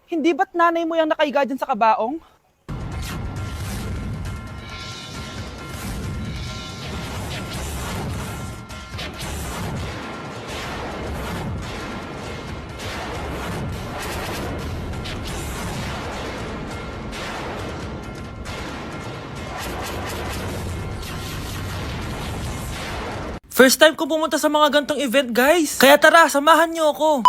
Hindi ba't nanay mo yung nakaiga dyan sa kabaong? First time ko pumunta sa mga gantong event, guys. Kaya tara, samahan niyo ako.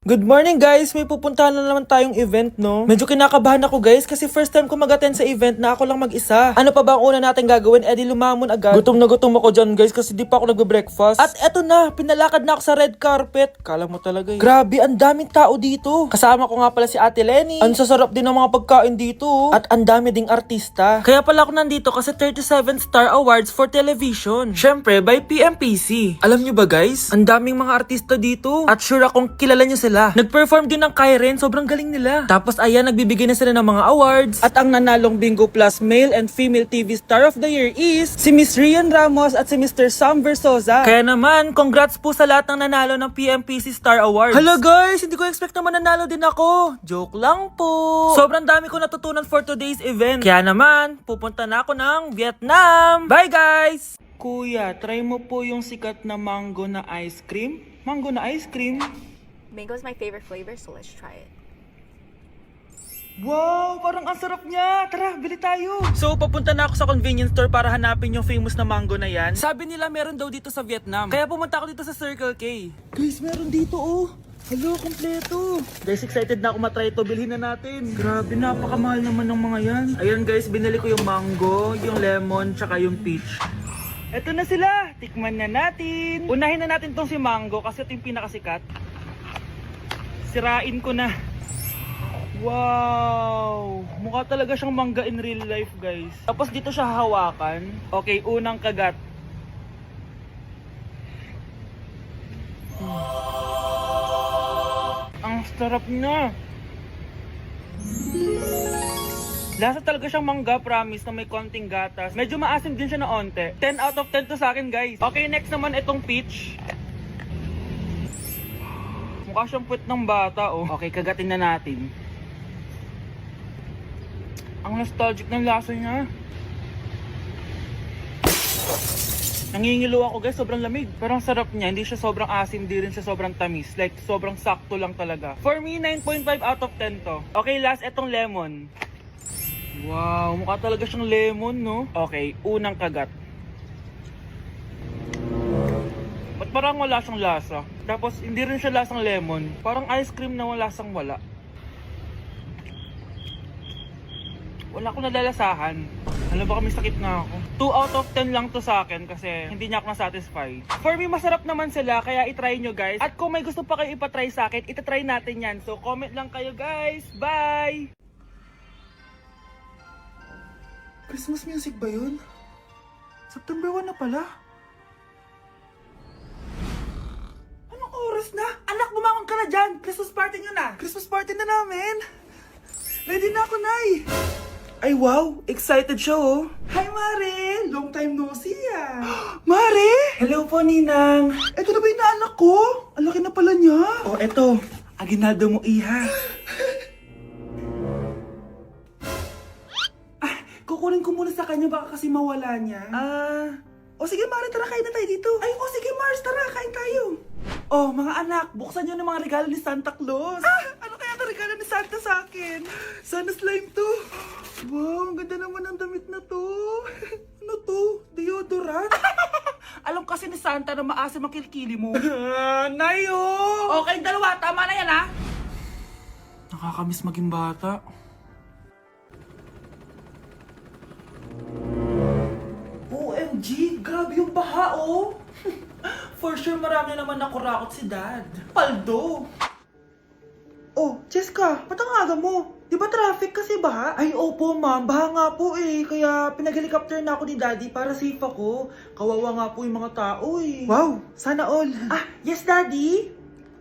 Good morning, guys! May pupuntahan na naman tayong event, no? Medyo kinakabahan ako, guys, kasi first time ko mag-attend sa event na ako lang mag-isa. Ano pa ba ang una natin gagawin? Eh di lumamon agad. Gutom na gutom ako dyan, guys, kasi di pa ako nagbe-breakfast. At eto na, pinalakad na ako sa red carpet. Kala mo talaga, Grabe, ang daming tao dito. Kasama ko nga pala si Ate Lenny. Ang sasarap din ng mga pagkain dito. At ang dami ding artista. Kaya pala ako nandito kasi 37 Star Awards for Television. Syempre, by PMPC. Alam nyo ba, guys? Ang daming mga artista dito. At sure akong kilala nyo sila. Nag-perform din ng Kairen, sobrang galing nila. Tapos ayan, nagbibigay na sila ng mga awards. At ang nanalong Bingo Plus Male and Female TV Star of the Year is si Miss Rian Ramos at si Mr. Sam Versosa. Kaya naman, congrats po sa lahat ng nanalo ng PMPC Star Awards. Hello guys, hindi ko expect na mananalo din ako. Joke lang po. Sobrang dami ko natutunan for today's event. Kaya naman, pupunta na ako ng Vietnam. Bye guys! Kuya, try mo po yung sikat na mango na ice cream. Mango na ice cream? Mango is my favorite flavor, so let's try it. Wow, parang ang sarap niya. Tara, bili tayo. So, papunta na ako sa convenience store para hanapin yung famous na mango na yan. Sabi nila meron daw dito sa Vietnam. Kaya pumunta ako dito sa Circle K. Guys, meron dito oh. Hello, kompleto. Guys, excited na ako matry ito. Bilhin na natin. Grabe, napakamahal naman ng mga yan. Ayan guys, binili ko yung mango, yung lemon, tsaka yung peach. Eto na sila. Tikman na natin. Unahin na natin tong si mango kasi ito yung pinakasikat. Sirain ko na. Wow! Mukha talaga siyang mangga in real life, guys. Tapos dito siya hahawakan. Okay, unang kagat. Ang sarap na. Lasa talaga siyang mangga, promise, na may konting gatas. Medyo maasim din siya na onte. 10 out of 10 to sa akin, guys. Okay, next naman itong peach. Mukha siyang puwet ng bata, oh. Okay, kagatin na natin. Ang nostalgic ng lasa niya. Nangingilo ako, guys. Sobrang lamig. Pero ang sarap niya. Hindi siya sobrang asim, hindi rin siya sobrang tamis. Like, sobrang sakto lang talaga. For me, 9.5 out of 10 to. Okay, last, etong lemon. Wow, mukha talaga siyang lemon, no? Okay, unang kagat. Ba't parang wala siyang lasa? Tapos hindi rin siya lasang lemon. Parang ice cream na wala lasang wala. Wala akong nalalasahan. Alam ba kami sakit na ako. 2 out of 10 lang to sa akin kasi hindi niya ako na-satisfy. For me, masarap naman sila kaya itry nyo guys. At kung may gusto pa kayo ipatry sa akin, itatry natin yan. So comment lang kayo guys. Bye! Christmas music ba yun? September 1 na pala. Oras na? Anak, bumangon ka na dyan! Christmas party nyo na! Christmas party na namin! Ready na ako, Nay! Ay, wow! Excited siya, oh! Hi, Mare! Long time no see, ah! Mare! Hello po, Ninang! Ito na ba yung naanak ko? Ang laki na pala niya! Oh, eto. Aginaldo mo, iha. Kukunin ko muna sa kanya, baka kasi mawala niya. O sige, Mare, tara, kain na tayo dito. Ay, o sige, Mars, tara, kain tayo. Oh, mga anak, buksan nyo ng mga regalo ni Santa Claus. Ano kaya ang regalo ni Santa sa akin? Sana slime to. Wow, ang ganda naman ng damit na to. Ano to? Deodorant? Alam kasi ni Santa na maasim ang kilikili mo. Nayo! Okay, dalawa, tama na yan, ha? Nakakamiss maging bata. OMG, grabe yung baha, oh. For sure, marami naman nakurakot si Dad. Paldo! Oh, Cheska, ba't ang aga mo? Di ba traffic kasi baha? Ay, opo ma'am, baha nga po eh. Kaya pinag-helicopter na ako ni Daddy para safe ako. Kawawa nga po yung mga tao eh. Wow, sana all. Yes Daddy?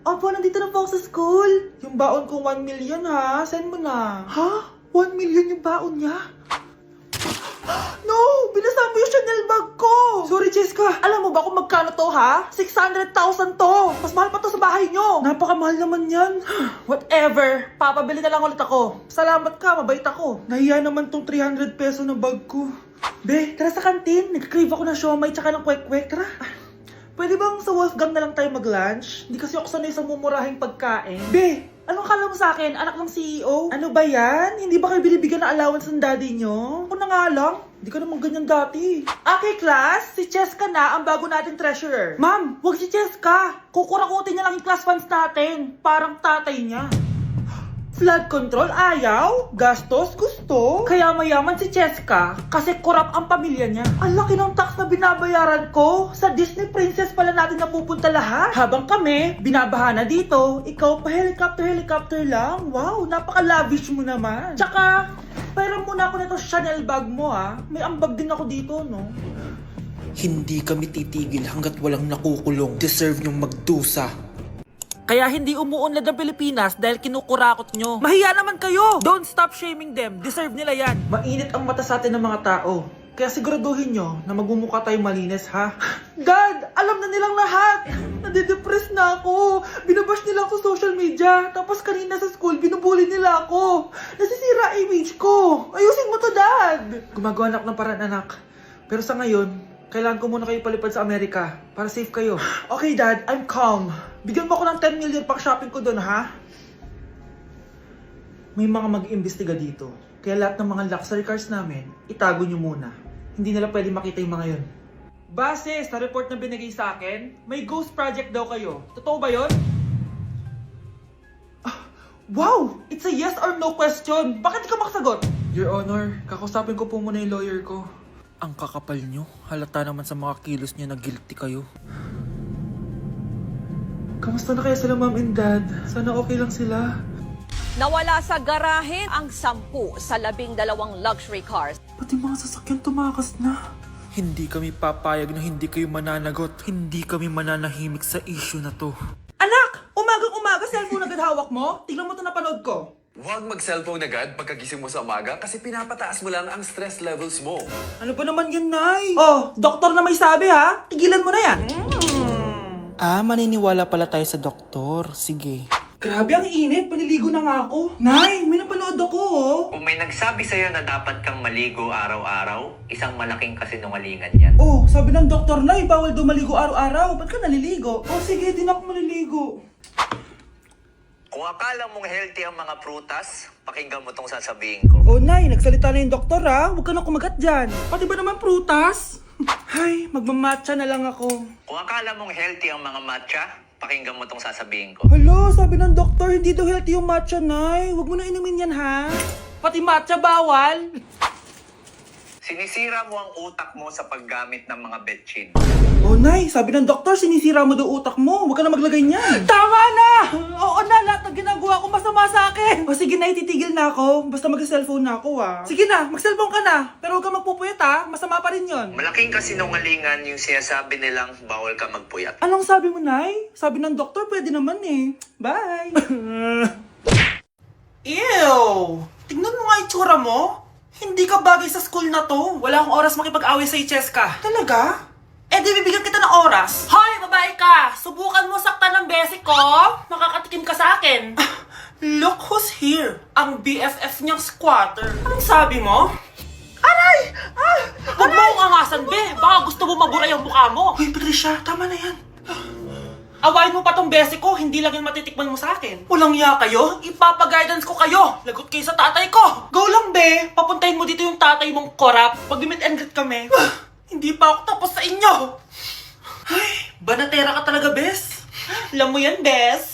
Opo, nandito na po ako sa school. Yung baon ko 1 million ha, send mo na. Ha? 1 million yung baon niya? No! Binasa mo yung Chanel bag ko! Sorry, Cheska. Alam mo ba kung magkano to, ha? 600,000 to! Mas mahal pa to sa bahay nyo! Napakamahal naman yan. Whatever. Papabili na lang ulit ako. Salamat ka, mabait ako. Nahiya naman tong 300 peso na bag ko. Be, tara sa kantin. Nag-crave ako ng siomay tsaka ng kwek-kwek. Tara. Pwede bang sa Wolfgang na lang tayo mag-lunch? Hindi kasi ako sanay sa mumurahing pagkain. Be, anong akala mo sa akin? Anak ng CEO? Ano ba yan? Hindi ba kayo binibigyan ng allowance ng daddy nyo? Ako na nga lang. Hindi ka naman ganyan dati. Okay, class. Si Cheska na ang bago nating treasurer. Ma'am, wag si Cheska. Kukurakutin niya lang yung class funds natin. Parang tatay niya. Flood control, ayaw. Gastos, gusto. Kaya mayaman si Cheska kasi korap ang pamilya niya. Ang laki ng tax na binabayaran ko. Sa Disney Princess pala natin napupunta lahat. Habang kami, binabaha na dito. Ikaw pa helicopter lang. Wow, napaka-lavish mo naman. Tsaka, pairam muna ako nito Chanel bag mo ah. May ambag din ako dito, no? Hindi kami titigil hanggat walang nakukulong. Deserve nyong magdusa. Kaya hindi umuunlad ang Pilipinas dahil kinukurakot nyo. Mahiya naman kayo! Don't stop shaming them. Deserve nila yan. Mainit ang mata sa atin ng mga tao. Kaya siguraduhin nyo na magmumukha tayo malinis, ha? Dad! Alam na nilang lahat! Nadidepress na ako! Binabash nila ako sa social media. Tapos kanina sa school, binubuli nila ako. Nasisira image ko. Ayusin mo to, Dad! Gumagawa na ako ng paraan, anak. Pero sa ngayon, kailangan ko muna kayo palipad sa Amerika para safe kayo. Okay, Dad. I'm calm. Bigyan mo ako ng 10 million pang shopping ko doon, ha? May mga mag-iimbestiga dito. Kaya lahat ng mga luxury cars namin, itago nyo muna. Hindi nila pwede makita yung mga yun. Base sa report na binigay sa akin, may ghost project daw kayo. Totoo ba yun? Ah, wow! It's a yes or no question. Bakit di ka makasagot? Your Honor, kakausapin ko po muna yung lawyer ko. Ang kakapal nyo. Halata naman sa mga kilos nyo na guilty kayo. Kamusta na kaya sila, Mom and Dad? Sana okay lang sila. Nawala sa garahe ang 10 sa 12 luxury cars. Pati mga sasakyan tumakas na. Hindi kami papayag na hindi kayo mananagot. Hindi kami mananahimik sa issue na to. Anak! Umagang-umaga, cellphone agad hawak mo? Tignan mo ito napanood ko. Huwag mag-cellphone agad pagkagising mo sa umaga kasi pinapataas mo lang ang stress levels mo. Ano ba naman yan, Nay? Oh, doktor na may sabi ha. Tigilan mo na yan. Ah, maniniwala pala tayo sa doktor. Sige. Grabe, ang init. Paliligo na nga ako. Nay, may napanood ako oh. Kung may nagsabi sa'yo na dapat kang maligo araw-araw, isang malaking kasinungalingan yan. Oh, sabi ng doktor, Nay, bawal daw maligo araw-araw. Ba't ka naliligo? Oh, sige, din ako maliligo. Kung akala mong healthy ang mga prutas, pakinggan mo tong sasabihin ko. Oh, Nay, nagsalita na yung doktor ha. Huwag ka na kumagat dyan. Pati ba naman prutas? Ay, magmamatcha na lang ako. Kung akala mong healthy ang mga matcha, pakinggan mo tong sasabihin ko. Hala, sabi ng doktor, hindi daw healthy yung matcha, Nay. Huwag mo na inumin yan, ha? Pati matcha bawal. Sinisira mo ang utak mo sa paggamit ng mga betchin. Oh, Nay, sabi ng doktor, sinisira mo daw utak mo. Huwag ka na maglagay niyan. Tama na! Oo na, lahat ng ginagawa ko masama sa akin. O sige na, ititigil na ako. Basta mag-cellphone na ako, ha. Sige na, mag-cellphone ka na. Pero huwag ka magpupuyat, ha. Masama pa rin yon. Malaking kasinungalingan yung sinasabi nilang bawal ka magpuyat. Anong sabi mo, Nay? Sabi ng doktor, pwede naman eh. Bye! Ew! Tingnan mo nga itsura mo. Hindi ka bagay sa school na to. Wala akong oras makipag-away sa Cheska. Talaga? Eh di bibigyan kita ng oras. Hoy, babae ka! Subukan mo saktan ng basic ko. Makakatikim ka sa akin. Look who's here. Ang BFF niyang squatter. Anong sabi mo? Aray! Huwag mo akong angasan, be. Baka gusto mo mabura yung mukha mo. Hoy, Patricia, tama na yan. Awayin mo pa tong basic ko, hindi lang yung matitikman mo sa akin. Walang ya kayo, ipapa-guidance ko kayo. Lagot kayo sa tatay ko. Go lang, be. Papuntahin mo dito yung tatay mong korap. Pag-meet and greet kami. Hindi pa ako tapos sa inyo. Ay, banatera ka talaga, bes. Alam mo yan, bes.